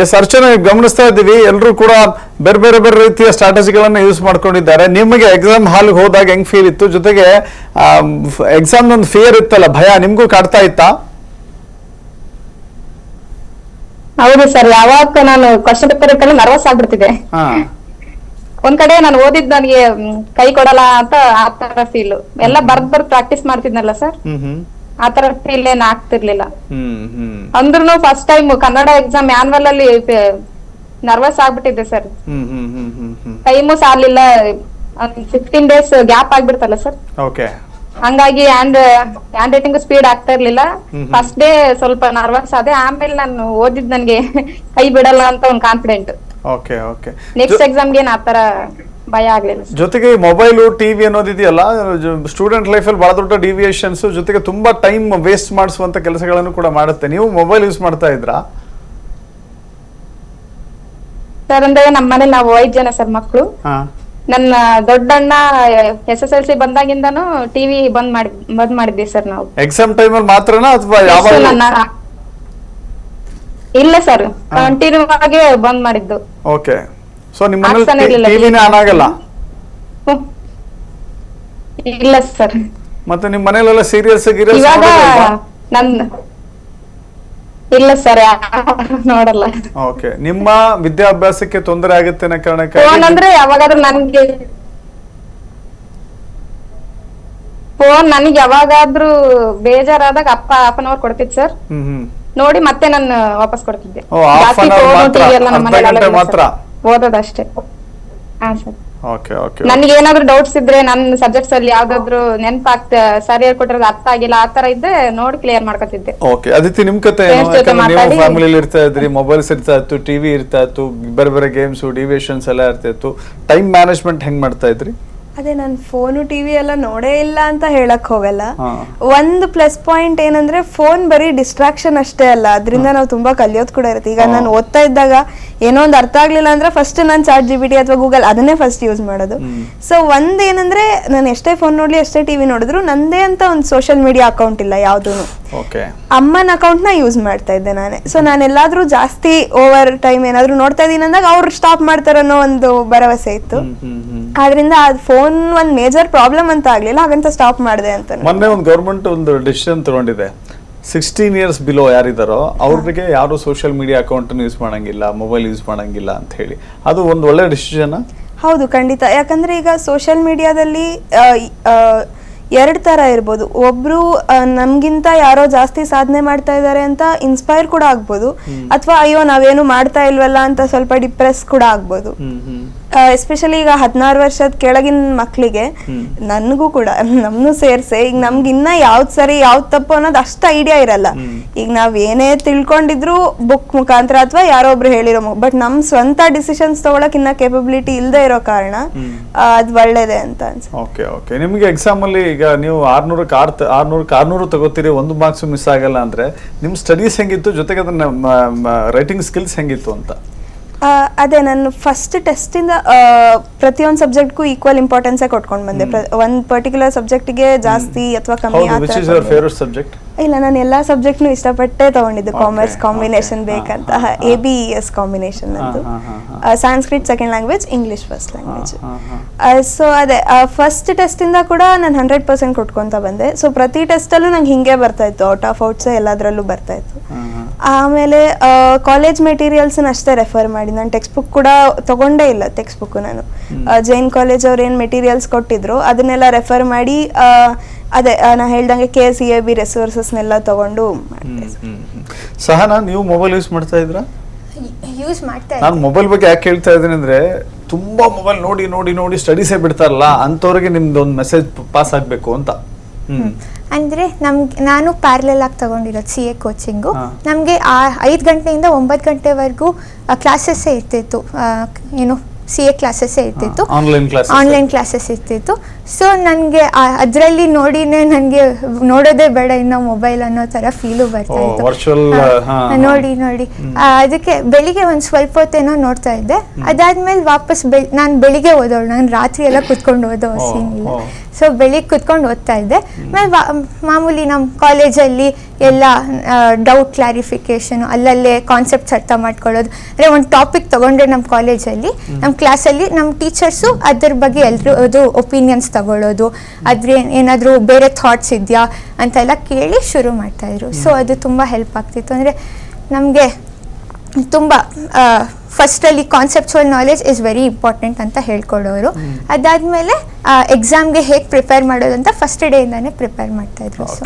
S Archana, ಗಮನಿಸ್ತಾ ಇದ್ದೀವಿ ಎಲ್ಲರೂ ಕೂಡ ಬೇರೆ ಬೇರೆ ಬೇರೆ ರೀತಿಯ ಸ್ಟ್ರಾಟಜಿಗಳನ್ನ ಯೂಸ್ ಮಾಡ್ಕೊಂಡಿದ್ದಾರೆ. ನಿಮಗೆ ಎಕ್ಸಾಮ್ ಹಾಲ್ಗೆ ಹೋದಾಗ ಹೆಂಗ್ ಫೀಲ್ ಇತ್ತು? ಜೊತೆಗೆ ಎಕ್ಸಾಮ್ ಒಂದು ಫಿಯರ್ ಇತ್ತಲ್ಲ, ಭಯ ನಿಮ್ಗೂ ಕಾಡ್ತಾ ಇತ್ತಾ? ಹೌದು ಸರ್, ಯಾವಾಗ ನಾನು ಕ್ವಶನ್ ಪೇಪರ್ ನರ್ವಸ್ ಆಗ್ಬಿಡ್ತಿದೆ. ಒಂದ್ ಕಡೆ ನಾನು ಓದಿದ್ ನನಗೆ ಕೈ ಕೊಡಲ್ಲ ಅಂತ ಆತರ ಫೀಲ್. ಎಲ್ಲ ಬರ್ದ್ ಪ್ರಾಕ್ಟೀಸ್ ಮಾಡ್ತಿದ್ನಲ್ಲ ಸರ್, ಆತರ ಫೀಲ್ ಏನ್ ಆಗ್ತಿರ್ಲಿಲ್ಲ. ಅಂದ್ರೂ first time Kannada exam annual ಅಲ್ಲಿ ನರ್ವಸ್ ಆಗ್ಬಿಟ್ಟಿದ್ದೆ ಸರ್. ಟೈಮು ಸಾಲಿಲ್ಲ, 15 days ಗ್ಯಾಪ್ ಆಗ್ಬಿಡ್ತಲ್ಲ ಸರ್. ಹಂಗಾಗಿ ಹ್ಯಾಂಡ್ ರೈಟಿಂಗ್ ಸ್ಪೀಡ್ ಆಗ್ತಾ ಇರ್ಲಿಲ್ಲ. ಫಸ್ಟ್ ಡೇ ಸ್ವಲ್ಪ ನರ್ವಸ್ ಆದೆ, ಆಮೇಲೆ ನಾನು ಓದಿದ್ ನನ್ಗೆ ಕೈ ಬಿಡಲ್ಲ ಅಂತ ಒಂದ್ ಕಾನ್ಫಿಡೆಂಟ್. ನೆಕ್ಸ್ಟ್ ಎಕ್ಸಾಮ್ಗೆ ಏನ್ ಆತರ ಭಯ ಆಗ್ಲಿಲ್ಲ. ಜೊತೆಗೆ ಮೊಬೈಲ್ ಟಿವಿ ಅನ್ನೋದಿದೆಯಲ್ಲ, ಸ್ಟೂಡೆಂಟ್ ಲೈಫ್ ಅಲ್ಲಿ ಬಹಳ ದೊಡ್ಡ ಡಿವಿಯೇಷನ್ಸ್, ಜೊತೆಗೆ ತುಂಬಾ ಟೈಮ್ ವೇಸ್ಟ್ ಮಾಡಿಸುವಂತ ಕೆಲಸಗಳನ್ನು ಕೂಡ ಮಾಡುತ್ತೆ. ನೀವು ಮೊಬೈಲ್ ಯೂಸ್ ಮಾಡ್ತಾ ಇದ್ರಾ ಸರ್? ಅಂದ್ರೆ ನಮ್ಮ ಮನೇಲಿ ನಾವು 5 ಜನ ಸರ್ ಮಕ್ಕಳು. ನನ್ನ ದೊಡ್ಡಣ್ಣ SSLC ಬಂದಾಗಿಂದಾನು ಟಿವಿ ಬಂದ್ ಮಾಡಿದ್ವಿ ಸರ್ ನಾವು. ಎಕ್ಸಾಮ್ ಟೈಮ್ ಅಲ್ಲಿ ಮಾತ್ರನಾ ಅಥವಾ ಯಾವಾಗ? ಇಲ್ಲ ಸರ್, ಕಂಟಿನ್ಯೂ ಆಗಿ ಬಂದ್ ಮಾಡಿದ್ದು. ಓಕೆ, ಸೊ ನಿಮ್ಮ ಮನೇಲಿ ಟಿವಿನೇ ಆನ್ ಆಗಲ್ಲ? ಇಲ್ಲ ಸರ್. ಮತ್ತೆ ನಿಮ್ಮ ಮನೇಲೆಲ್ಲ ಸೀರಿಯಲ್ಸ್ ಇವಾಗ ಇಲ್ಲ ಸರ್, ನೋಡಲ್ಲ. ಓಕೆ, ನಿಮ್ಮ ವಿದ್ಯಾಭ್ಯಾಸಕ್ಕೆ ತೊಂದರೆ ಆಗುತ್ತೆ ಅನ್ನೋ ಕಾರಣಕ್ಕೆ ಫೋನ್ ಅಂದ್ರೆ ಯಾವಾಗಾದ್ರೂ ನನಗೆ ಯಾವಾಗಾದ್ರೂ ಬೇಜಾರಾದಾಗ ಅಪ್ಪ ಹಾಫ್ ಅನ್ ಅವರ್ ಕೊಡ್ತಿದ್ ಸರ್. ನೋಡಿ ಮತ್ತೆ ನಾನು ವಾಪಸ್ ಕೊಡ್ತಿದ್ದೆ. ಜಾಸ್ತಿ ಫೋನ್ ಟಿವಿ ಎಲ್ಲ ನಮ್ಮ ಮನೆಯಲ್ಲಿ ಮಾತ್ರ ಓದೋದಷ್ಟೇ. ಹಾ ಸರ್. ನನ್ಗೆ ಏನಾದ್ರು ಡೌಟ್ಸ್ ಇದ್ರೆ ನನ್ನ ಸಬ್ಜೆಕ್ಟ್ಸ್ ಅಲ್ಲಿ ಯಾವ್ದಾದ್ರು ನೆನಪಾಗ್ತ ಸರ್ ಹೇಳ್ಕೊಟ್ಟಿರೋದು ಅರ್ಥ ಆಗಿಲ್ಲ ಆತರ ಇದ್ರೆ ನೋಡಿ ಕ್ಲಿಯರ್ ಮಾಡ್ಕೊತಿದ್ದೆ. ಓಕೆ ಅದಿತಿ, ನಿಮ್ ಕತೆ ಫ್ಯಾಮಿಲಿ ಇರ್ತಾ ಇದ್ರಿ, ಮೊಬೈಲ್ಸ್ ಇರ್ತಾ ಇತ್ತು, ಟಿವಿ ಇರ್ತಾ ಇತ್ತು, ಬೇರೆ ಬೇರೆ ಗೇಮ್ಸ್ ಡಿವಿಯೇಷನ್ಸ್ ಎಲ್ಲ ಇರ್ತಾ ಇತ್ತು. ಟೈಮ್ ಮ್ಯಾನೇಜ್ಮೆಂಟ್ ಹೆಂಗ್ ಮಾಡ್ತಾ ಇದ್ರಿ? ಅದೇ ನಾನು ಫೋನು ಟಿವಿ ಎಲ್ಲ ನೋಡೇ ಇಲ್ಲ ಅಂತ ಹೇಳಕ್ ಹೋಗಲ್ಲ. ಒಂದು ಪ್ಲಸ್ ಪಾಯಿಂಟ್ ಏನಂದ್ರೆ ಫೋನ್ ಬರೀ ಡಿಸ್ಟ್ರಾಕ್ಷನ್ ಅಷ್ಟೇ ಅಲ್ಲ, ಅದರಿಂದ ನಾವು ತುಂಬಾ ಕಲಿಯೋದು ಕೂಡ ಇರುತ್ತೆ. ಈಗ ನಾನು ಓದ್ತಾ ಇದ್ದಾಗ ಏನೋ ಒಂದು ಅರ್ಥ ಆಗ್ಲಿಲ್ಲ ಅಂದ್ರೆ ಫಸ್ಟ್ ನಾನು ChatGPT ಅಥವಾ ಗೂಗಲ್ ಅದನ್ನೇ ಫಸ್ಟ್ ಯೂಸ್ ಮಾಡೋದು. ಸೊ ಒಂದೇನಂದ್ರೆ ನಾನು ಎಷ್ಟೇ ಫೋನ್ ನೋಡ್ಲಿ ಎಷ್ಟೇ ಟಿವಿ ನೋಡಿದ್ರು ನಂದೇ ಅಂತ ಒಂದು ಸೋಷಿಯಲ್ ಮೀಡಿಯಾ ಅಕೌಂಟ್ ಇಲ್ಲ ಯಾವ್ದು. ಅಮ್ಮನ ಅಕೌಂಟ್ ನ ಯೂಸ್ ಮಾಡ್ತಾ ಇದ್ದೆ ನಾನೇ. ಸೊ ನಾನು ಎಲ್ಲಾದ್ರೂ ಜಾಸ್ತಿ ಓವರ್ ಟೈಮ್ ಏನಾದ್ರು ನೋಡ್ತಾ ಇದೀನಿ ಅಂದಾಗ ಅವ್ರು ಸ್ಟಾಪ್ ಮಾಡ್ತಾರ ಅನ್ನೋ ಒಂದು ಭರವಸೆ ಇತ್ತು. ಆದ್ರಿಂದ ಅದ್ ಫೋನ್ ಒಂದ್ ಮೇಜರ್ ಪ್ರಾಬ್ಲಮ್ ಅಂತ ಆಗ್ಲಿಲ್ಲ, ಹಾಗಂತ ಸ್ಟಾಪ್ ಮಾಡಿದೆ ಅಂತ. ಮೊನ್ನೆ ಒಂದು ಗವರ್ಮೆಂಟ್ ಒಂದು ಡಿಸಿಷನ್ ತಗೊಂಡಿದೆ, 16 years ಬಿಲೋ ಯಾರಿದಾರೋ ಅವ್ರಿಗೆ ಯಾರು ಸೋಷಿಯಲ್ ಮೀಡಿಯಾ ಅಕೌಂಟ್ ಯೂಸ್ ಮಾಡಂಗಿಲ್ಲ, ಮೊಬೈಲ್ ಯೂಸ್ ಮಾಡಂಗಿಲ್ಲ ಅಂತ ಹೇಳಿ. ಅದು ಒಂದು ಒಳ್ಳೆ ಡಿಸಿಷನ್. ಹೌದು, ಖಂಡಿತ. ಯಾಕಂದ್ರೆ ಈಗ ಸೋಷಿಯಲ್ ಮೀಡಿಯಾದಲ್ಲಿ 2 ತರ ಇರ್ಬೋದು. ಒಬ್ರು ನಮ್ಗಿಂತ ಯಾರೋ ಜಾಸ್ತಿ ಸಾಧನೆ ಮಾಡ್ತಾ ಇದಾರೆ ಅಂತ ಇನ್ಸ್ಪೈರ್ ಕೂಡ ಆಗ್ಬೋದು, ಅಥವಾ ಅಯ್ಯೋ ನಾವೇನು ಮಾಡ್ತಾ ಇಲ್ವಲ್ಲ ಅಂತ ಸ್ವಲ್ಪ ಡಿಪ್ರೆಸ್ ಕೂಡ ಆಗ್ಬೋದು. ಎಸ್ಪೆಷಲಿ ಈಗ 16 ವರ್ಷದ ಕೆಳಗಿನ ಮಕ್ಳಿಗೆ, ನನ್ಗೂ ಕೂಡ ನಮ್ನು ಸೇರ್ಸೆ, ಈಗ ನಮ್ಗೆ ಇನ್ನ ಯಾವ್ದ್ ಸರಿ ಯಾವ್ದ್ ತಪ್ಪು ಅನ್ನೋದು ಅಷ್ಟ ಐಡಿಯಾ ಇರಲ್ಲ. ಈಗ ನಾವ್ ಏನೇ ತಿಳ್ಕೊಂಡಿದ್ರು ಬುಕ್ ಮುಖಾಂತರ ಅಥವಾ ಯಾರೋ ಒಬ್ರು ಹೇಳಿರೋ, ಬಟ್ ನಮ್ ಸ್ವಂತ ಡಿಸಿಷನ್ಸ್ ತಗೊಳಕ್ ಇನ್ನ ಕೇಪಬಿಲಿಟಿ ಇಲ್ದೇ ಇರೋ ಕಾರಣ ಅದ್ ಒಳ್ಳೇದೇ ಅಂತ ಅನ್ಸುತ್ತೆ. ನಿಮ್ಗೆ ಎಕ್ಸಾಮ್ ಅಲ್ಲಿ ಈಗ ನೀವು 600 ತಗೋತೀರಿ, 1 ಮಾರ್ಕ್ಸ್ ಮಿಸ್ ಆಗಲ್ಲ ಅಂದ್ರೆ ನಿಮ್ ಸ್ಟಡೀಸ್ ಹೆಂಗಿತ್ತು, ಜೊತೆಗೆ ಅದನ್ನ ರೈಟಿಂಗ್ ಸ್ಕಿಲ್ಸ್ ಹೆಂಗಿತ್ತು ಅಂತ? ಅದೇ ನಾನು ಫಸ್ಟ್ ಟೆಸ್ಟ್ ಇಂದ ಪ್ರತಿಯೊಂದು ಸಬ್ಜೆಕ್ಟ್ಗೂ ಈಕ್ವಲ್ ಇಂಪಾರ್ಟೆನ್ಸ್ ಕೊಟ್ಕೊಂಡ್ ಬಂದೆ. ಒಂದ್ ಪರ್ಟಿಕ್ಯುಲರ್ ಸಬ್ಜೆಕ್ಟ್ಗೆ ಜಾಸ್ತಿ ಅಥವಾ ಕಮ್ಮಿ. ಇಲ್ಲ, ನಾನು ಎಲ್ಲಾ ಸಬ್ಜೆಕ್ಟ್ನು ಇಷ್ಟಪಟ್ಟೆ ತಗೊಂಡಿದ್ದು. ಕಾಮರ್ಸ್ ಕಾಂಬಿನೇಷನ್ ಬೇಕಂತ ABES ಕಾಂಬಿನೇಷನ್ ಅಂತ. Sanskrit second language, English first language. So ಅದೇ ಫಸ್ಟ್ ಟೆಸ್ಟ್ ಇಂದ ಕೂಡ ನಾನು 100% ಕೊಟ್ಕೊಂತ ಬಂದೆ. ಸೊ ಪ್ರತಿ ಟೆಸ್ಟ್ ಅಲ್ಲೂ ನಂಗೆ ಹಿಂಗೆ ಬರ್ತಾ ಇತ್ತು, ಔಟ್ ಆಫ್ ಔಟ್ಸ್ ಎಲ್ಲದ್ರಲ್ಲೂ ಬರ್ತಾ ಇತ್ತು. ಆಮೇಲೆ ಕಾಲೇಜ್ ಮೆಟೀರಿಯಲ್ಸ್ ಅಷ್ಟೇ ರೆಫರ್ ಮಾಡಿ, ನಾನು ಟೆಕ್ಸ್ಟ್ ಬುಕ್ ಕೂಡ ತಗೊಂಡೇ ಇಲ್ಲ. ಟೆಕ್ಸ್ಟ್ ಬುಕ್ ನಾನು ಜೈನ್ ಕಾಲೇಜ್ ಅವ್ರು ಏನ್ ಮೆಟೀರಿಯಲ್ಸ್ ಕೊಟ್ಟಿದ್ರು ಅದನ್ನೆಲ್ಲ ರೆಫರ್ ಮಾಡಿ, ಅದೇ ನಾ ಹೇಳ್ದಂಗೆ KCAB ರಿಸೋರ್ಸಸ್ನೆಲ್ಲ ತಗೊಂಡು ಮಾಡಿದೆ. ಸಹನಾ, ನೀವು ಮೊಬೈಲ್ ಯೂಸ್ ಮಾಡ್ತಾ ಇದ್ರಾ? ಯೂಸ್ ಮಾಡ್ತಾ ಇದ್ದೆ. ನಾನು ಮೊಬೈಲ್ ಬಗ್ಗೆ ಯಾಕೆ ಹೇಳ್ತಾ ಇದ್ದೀನಿ ಅಂದ್ರೆ, ತುಂಬಾ ಮೊಬೈಲ್ ನೋಡಿ ನೋಡಿ ನೋಡಿ ಸ್ಟಡೀಸೇ ಬಿಡ್ತಾರಲ್ಲ ಅಂತವ್ರಿಗೆ ನಿಮ್ದು ಒಂದು ಮೆಸೇಜ್ ಪಾಸ್ ಆಗ್ಬೇಕು ಅಂತ. ಅಂದರೆ ನಾನು ಪ್ಯಾರಲಲ್ ಆಗಿ ತಗೊಂಡಿರೋದು CA ಕೋಚಿಂಗು. ನಮಗೆ 5 ಗಂಟೆಯಿಂದ 9 ಗಂಟೆವರೆಗೂ ಕ್ಲಾಸಸ್ಸೇ ಇರ್ತಿತ್ತು, ಏನು CA ಕ್ಲಾಸಸ್ಸೇ ಇರ್ತಿತ್ತು, ಆನ್ಲೈನ್ ಕ್ಲಾಸಸ್ ಇರ್ತಿತ್ತು. ಸೊ ನನಗೆ ಅದರಲ್ಲಿ ನೋಡಿನೇ ನನಗೆ ನೋಡೋದೇ ಬೇಡ ಇನ್ನು ಮೊಬೈಲ್ ಅನ್ನೋ ಥರ ಫೀಲು ಬರ್ತಾ ಇತ್ತು. ನೋಡಿ ಅದಕ್ಕೆ ಬೆಳಿಗ್ಗೆ ಒಂದು ಸ್ವಲ್ಪ ಹೊತ್ತೇನೋ ನೋಡ್ತಾ ಇದ್ದೆ. ಅದಾದ್ಮೇಲೆ ವಾಪಸ್ ನಾನು ಬೆಳಿಗ್ಗೆ ಓದೋಳು, ನಾನು ರಾತ್ರಿ ಎಲ್ಲ ಕುತ್ಕೊಂಡು ಓದೋ ಸೀನ್ ಇಲ್ಲ. ಸೊ ಬೆಳಿಗ್ಗೆ ಕುತ್ಕೊಂಡು ಓದ್ತಾ ಇದ್ದೆ. ಆಮೇಲೆ ಮಾಮೂಲಿ ನಮ್ಮ ಕಾಲೇಜಲ್ಲಿ ಎಲ್ಲ ಡೌಟ್ ಕ್ಲಾರಿಫಿಕೇಶನ್, ಅಲ್ಲಲ್ಲೇ ಕಾನ್ಸೆಪ್ಟ್ಸ್ ಅರ್ಥ ಮಾಡ್ಕೊಳ್ಳೋದು. ಅಂದರೆ ಒಂದು ಟಾಪಿಕ್ ತೊಗೊಂಡ್ರೆ ನಮ್ಮ ಕಾಲೇಜಲ್ಲಿ ನಮ್ಮ ಕ್ಲಾಸಲ್ಲಿ ನಮ್ಮ ಟೀಚರ್ಸು ಅದ್ರ ಬಗ್ಗೆ ಎಲ್ಲರೂ ಒಪಿನಿಯನ್ಸ್ ತಗೊಳ್ಳೋದು, ಅದ್ರ ಏನಾದರೂ ಬೇರೆ ಥಾಟ್ಸ್ ಇದೆಯಾ ಅಂತೆಲ್ಲ ಕೇಳಿ ಶುರು ಮಾಡ್ತಾಯಿದ್ರು. ಸೊ ಅದು ತುಂಬ ಹೆಲ್ಪ್ ಆಗ್ತಿತ್ತು. ಅಂದರೆ ನಮಗೆ ತುಂಬ ಫಸ್ಟಲ್ಲಿ conceptual knowledge is very important ಅಂತ ಹೇಳ್ಕೊಡೋರು. ಅದಾದಮೇಲೆ ಎಕ್ಸಾಮ್ಗೆ ಹೇಗೆ ಪ್ರಿಪೇರ್ ಮಾಡೋದು ಅಂತ ಫಸ್ಟ್ ಡೇಯಿಂದಾನೇ ಪ್ರಿಪೇರ್ ಮಾಡ್ತಾಯಿದ್ರು. ಸೊ